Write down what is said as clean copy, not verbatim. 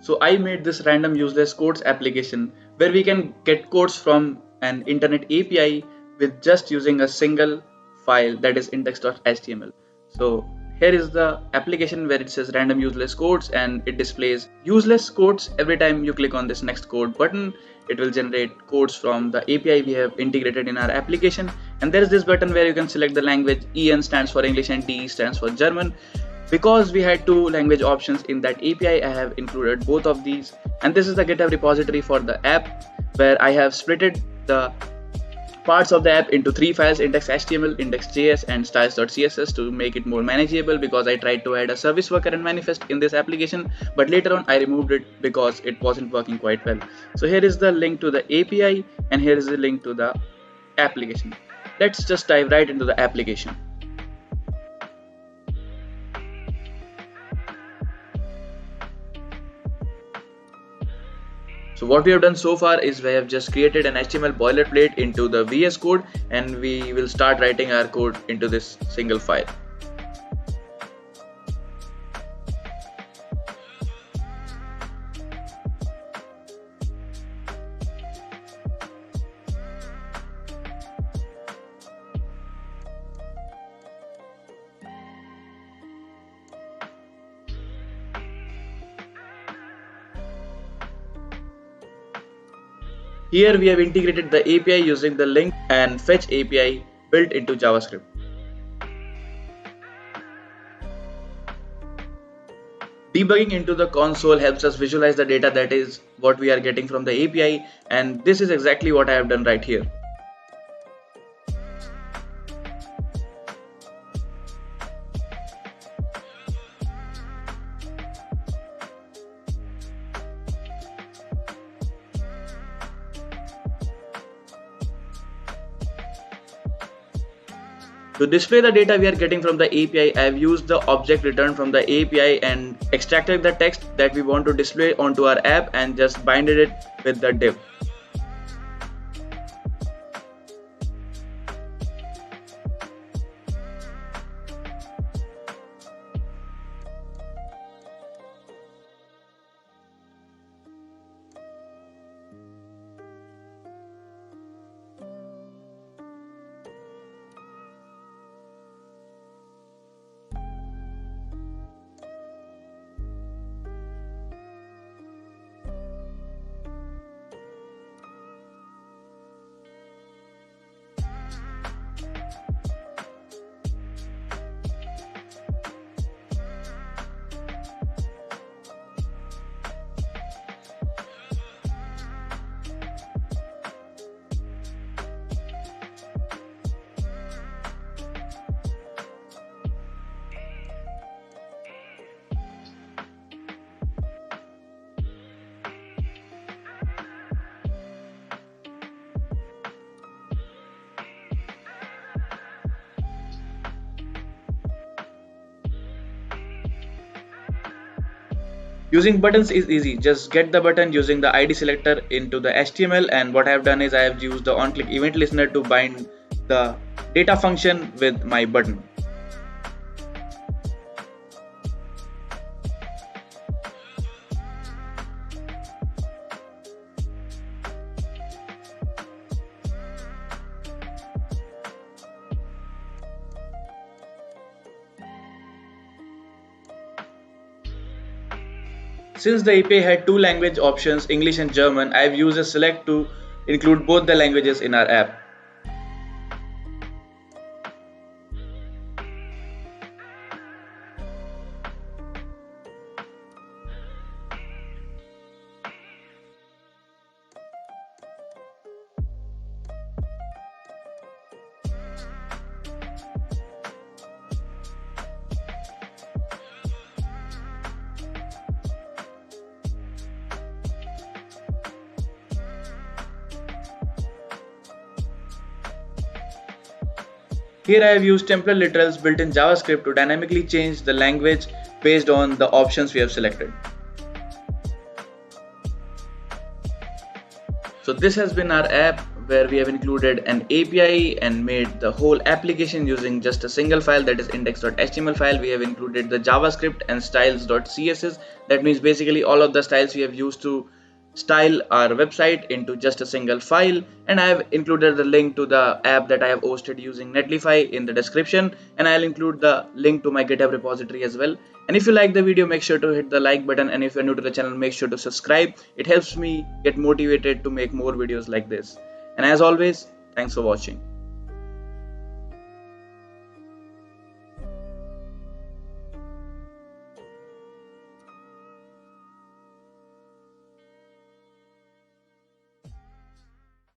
So I made this random useless codes application where we can get codes from an internet API with just using a single file, that is index.html. So here is the application where it says random useless codes, and it displays useless codes every time you click on this next code button. It will generate codes from the API we have integrated in our application. And there is this button where you can select the language. EN stands for English and DE stands for German. Because we had two language options in that API, I have included both of these. And this is the GitHub repository for the app, where I have splitted the parts of the app into three files: index.html, index.js, and styles.css, to make it more manageable, because I tried to add a service worker and manifest in this application, but later on I removed it because it wasn't working quite well. So here is the link to the API, and here is the link to the application. Let's just dive right into the application. So what we have done so far is we have just created an HTML boilerplate into the VS Code, and we will start writing our code into this single file. Here we have integrated the API using the link and fetch API built into JavaScript. Debugging into the console helps us visualize the data, that is what we are getting from the API, and this is exactly what I have done right here. To display the data we are getting from the API, I have used the object returned from the API and extracted the text that we want to display onto our app and just binded it with the div. Using buttons is easy. Just get the button using the ID selector into the HTML, and what I have done is I have used the onClick event listener to bind the data function with my button. Since the API had two language options, English and German, I have used a select to include both the languages in our app. Here I have used template literals built in JavaScript to dynamically change the language based on the options we have selected. So this has been our app where we have included an API and made the whole application using just a single file, that is index.html file. We have included the JavaScript and styles.css. That means basically all of the styles we have used to style our website into just a single file, and I have included the link to the app that I have hosted using Netlify in the description, and I'll include the link to my GitHub repository as well. And if you like the video, make sure to hit the like button, and if you're new to the channel, make sure to subscribe. It helps me get motivated to make more videos like this. And as always, thanks for watching.